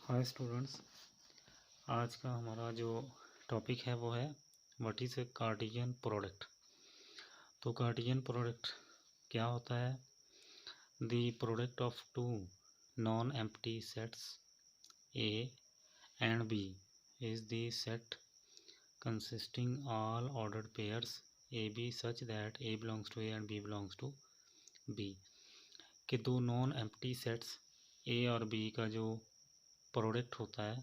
Hi students, आज का हमारा जो टॉपिक है वो है what is a Cartesian product. तो कार्टेशियन प्रोडक्ट क्या होता है? The product of two non empty sets A and B is the set consisting all ordered pairs A B such that A belongs to A and B belongs to B. कि दो non empty sets ए और B का जो product होता है,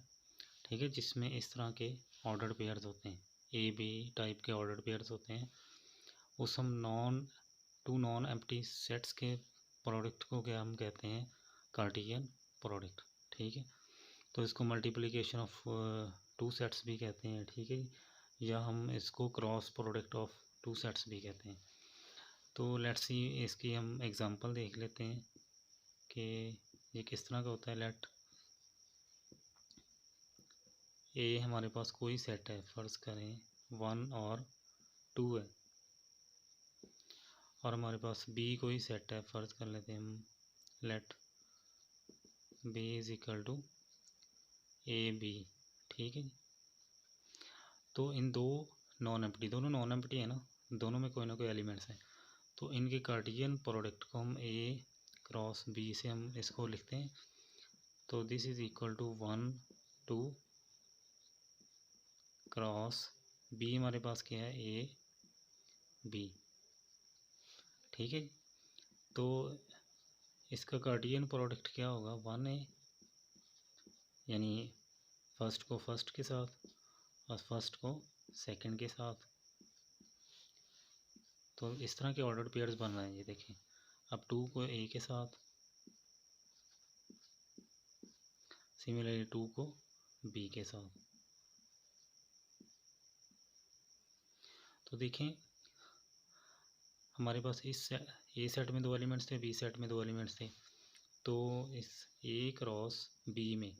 ठीक है, जिसमें इस तरह के ऑर्डर्ड पेयर्स होते हैं, ए बी टाइप के ऑर्डर्ड पेयर्स होते हैं, उस हम टू नॉन एम्प्टी सेट्स के प्रोडक्ट को क्या हम कहते हैं? Cartesian product. ठीक है, तो इसको मल्टीप्लिकेशन ऑफ टू सेट्स भी कहते हैं, ठीक है, या हम इसको cross product of two sets भी कहते हैं। तो लेट्स सी, इसकी हम एग्जांपल देख लेते हैं कि ये किस तरह का होता है। लेट ए हमारे पास कोई सेट है, फ़र्ज़ करें 1 और 2 है, और हमारे पास बी कोई सेट है, फ़र्ज़ कर लेते हैं हम, let B is equal to A B. ठीक है, तो इन दोनों नॉन एम्प्टी है ना, दोनों में कोई ना कोई एलिमेंट्स हैं, तो इनके कार्टेशियन प्रोडक्ट को हम ए क्रॉस बी से हम इसको लिखते हैं। तो this is equal to 1 2 cross B, हमारे पास क्या है? A B. ठीक है, तो इसका कार्टेशियन प्रोडक्ट क्या होगा? 1A, यानी फर्स्ट को फर्स्ट के साथ और फर्स्ट को सेकंड के साथ। तो इस तरह के ऑर्डर्ड पेयर्स बन रहे हैं, ये देखें। अब 2 को ए के साथ, सिमिलरली 2 को बी के साथ। तो देखें, हमारे पास इस ए सेट में 2 एलिमेंट्स थे, बी सेट में 2 एलिमेंट्स थे, तो इस ए क्रॉस बी में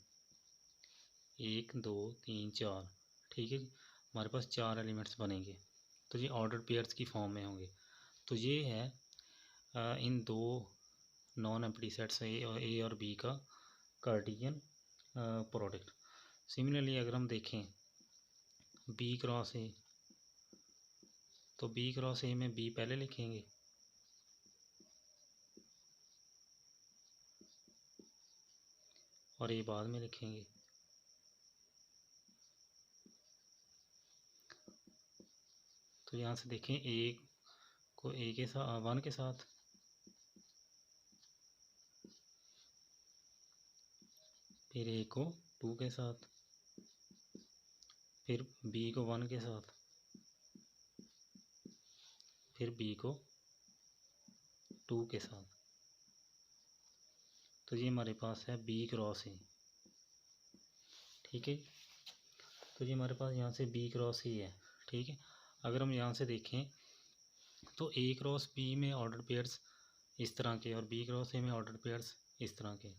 1 2 3 4, ठीक है, हमारे पास 4 एलिमेंट्स बनेंगे। तो ये ऑर्डर्ड पेयर्स की फॉर्म में होंगे। तो ये है इन दो नॉन एम्प्टी सेट्स ए और बी का कार्टेशियन प्रोडक्ट। सिमिलरली अगर हम देखें बी क्रॉस ए, तो बी क्रॉस ए में बी पहले लिखेंगे, और ए बाद में लिखेंगे। तो यहाँ से देखें, ए को ए के साथ 1 के साथ, फिर ए को 2 के साथ, फिर बी को 1 के साथ, फिर बी को 2 के साथ। तो ये हमारे पास है बी क्रॉस ए। ठीक है, तो ये हमारे पास यहाँ से बी क्रॉस ए है। ठीक है, अगर हम यहाँ से देखें तो ए क्रॉस बी में ऑर्डर पेयर्स इस तरह के और बी क्रॉस ए में ऑर्डर पेयर्स इस तरह के।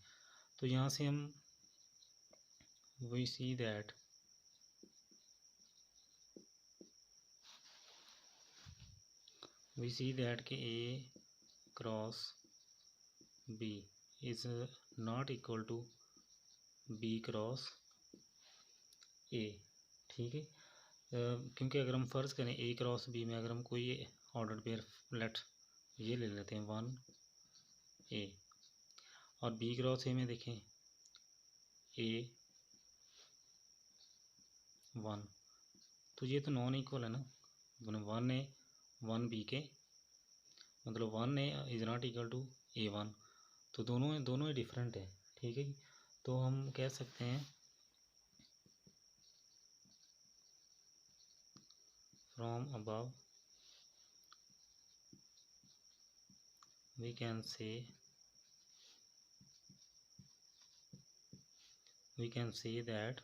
तो यहाँ से हम वी सी दैट कि A cross B is not equal to B cross A. ठीक है, क्योंकि अगर हम फ़र्ज़ करें ए क्रॉस बी में अगर हम कोई ऑर्डर पेयर लेट ये ले लेते हैं 1A, और बी क्रॉस ए में देखें A 1, तो ये तो नॉन इक्वल है ना। 1A 1B के मतलब 1A is not equal to A1, तो दोनों ही डिफरेंट है। ठीक है, तो हम कह सकते हैं from above we can say that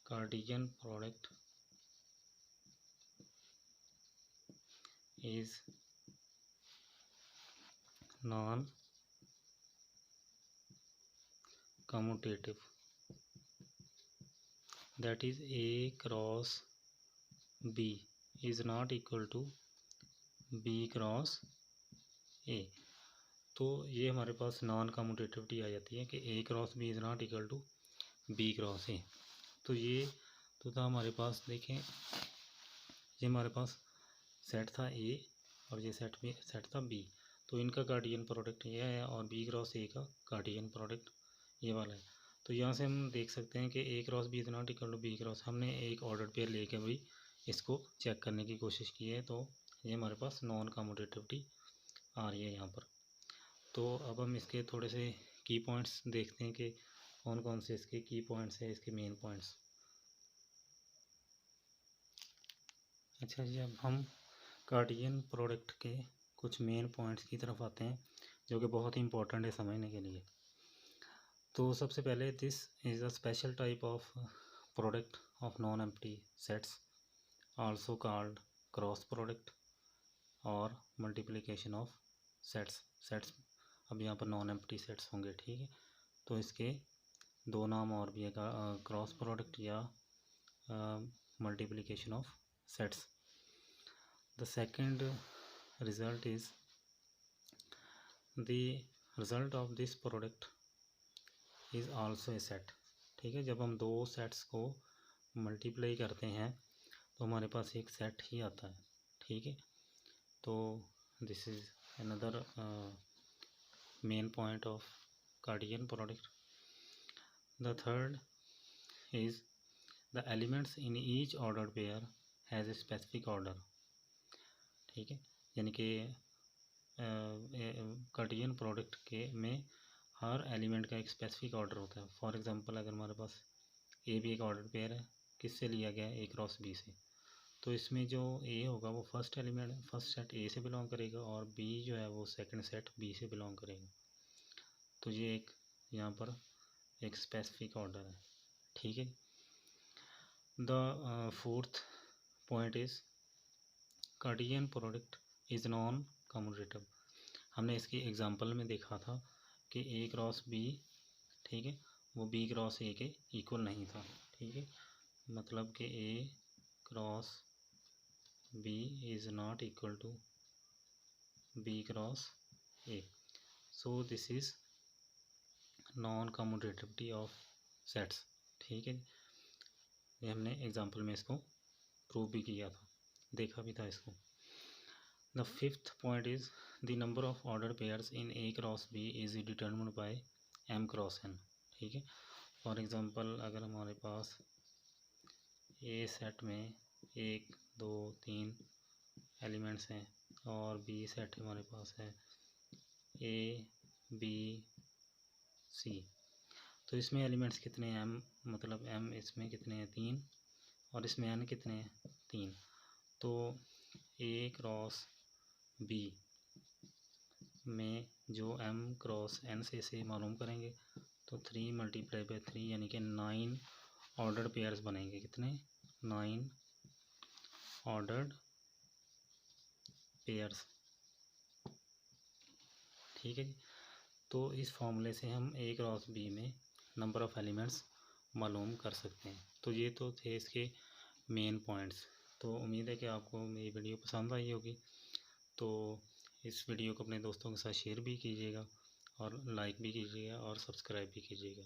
Cartesian product is non-commutative, that is A cross B is not equal to B cross A। तो ये हमारे पास नॉन कम्यूटेटिविटी आ जाती है कि A cross B is not equal to B cross A. तो ये तो था हमारे पास, देखें ये हमारे पास सेट था ए और ये सेट था बी। तो इनका कार्टेशियन प्रोडक्ट ये है और बी क्रॉस ए का कार्टेशियन प्रोडक्ट ये वाला है। तो यहाँ से हम देख सकते हैं कि A cross B is not equal to B cross, हमने एक ऑर्डर पेयर लेके भी इसको चेक करने की कोशिश की है। तो ये हमारे पास नॉन कम्यूटेटिविटी आ रही है यहाँ पर। तो अब हम इसके थोड़े से की पॉइंट्स देखते हैं कि कौन कौन से इसके की पॉइंट्स हैं, इसके मेन पॉइंट्स। अच्छा जी, अब हम कार्टेशियन प्रोडक्ट के कुछ मेन पॉइंट्स की तरफ आते हैं जो कि बहुत ही इंपॉर्टेंट है समझने के लिए। तो सबसे पहले, this is a special type of product of non empty sets also called cross product और मल्टीप्लिकेशन ऑफ सेट्स। अब यहाँ पर नॉन एम्प्टी सेट्स होंगे, ठीक है। तो इसके दो नाम और भी है, क्रॉस प्रोडक्ट या multiplication of sets. The second result is the result of this product is also a set, ठीक है। जब हम दो सेट्स को मल्टीप्लाई करते हैं तो हमारे पास एक सेट ही आता है, ठीक है। तो this is another main point of Cartesian product. The third is the elements in each order pair has a specific order, ठीक है। यानी कि कार्टेशियन प्रोडक्ट के में हर एलिमेंट का एक स्पेसिफिक ऑर्डर होता है। फॉर एग्जांपल, अगर हमारे पास ए भी एक ऑर्डर पेयर है, किससे लिया गया है, ए क्रॉस बी से, तो इसमें जो ए होगा वो फर्स्ट एलिमेंट फर्स्ट सेट ए से बिलोंग करेगा और बी जो है वो सेकंड सेट बी से बिलोंग करेगा। तो ये एक यहाँ पर एक स्पेसिफिक ऑर्डर है, ठीक है। The fourth point is Cartesian product is non commutative. हमने इसकी एग्जांपल में देखा था कि ए क्रॉस बी, ठीक है, वो बी क्रॉस ए के इक्वल नहीं था, ठीक है। मतलब कि A cross B is not equal to B cross A. So this is non commutativity of sets, ठीक है। ये हमने एग्जांपल में इसको प्रूव भी किया था, देखा भी था इसको। The fifth point is the number of order pairs in A cross B is determined by M cross N, ठीक है। फॉर एग्ज़ाम्पल, अगर हमारे पास ए सेट में 1 2 3 एलिमेंट्स हैं और बी सेट हमारे पास है ए बी सी, तो इसमें एलिमेंट्स कितने हैं, एम, मतलब एम इसमें कितने हैं 3 और इसमें एन कितने हैं 3। तो ए क्रॉस बी में जो एम क्रॉस एन से मालूम करेंगे तो 3 मल्टीप्लाई बाई 3 यानी कि 9 ऑर्डर पेयर्स बनेंगे। कितने, 9 ऑर्डर्ड पेयर्स, ठीक है जी। तो इस फॉर्मूले से हम ए क्रॉस बी में नंबर ऑफ़ एलिमेंट्स मालूम कर सकते हैं। तो ये तो थे इसके मेन पॉइंट्स। तो उम्मीद है कि आपको मेरी वीडियो पसंद आई होगी। तो इस वीडियो को अपने दोस्तों के साथ शेयर भी कीजिएगा और लाइक भी कीजिएगा और सब्सक्राइब भी कीजिएगा।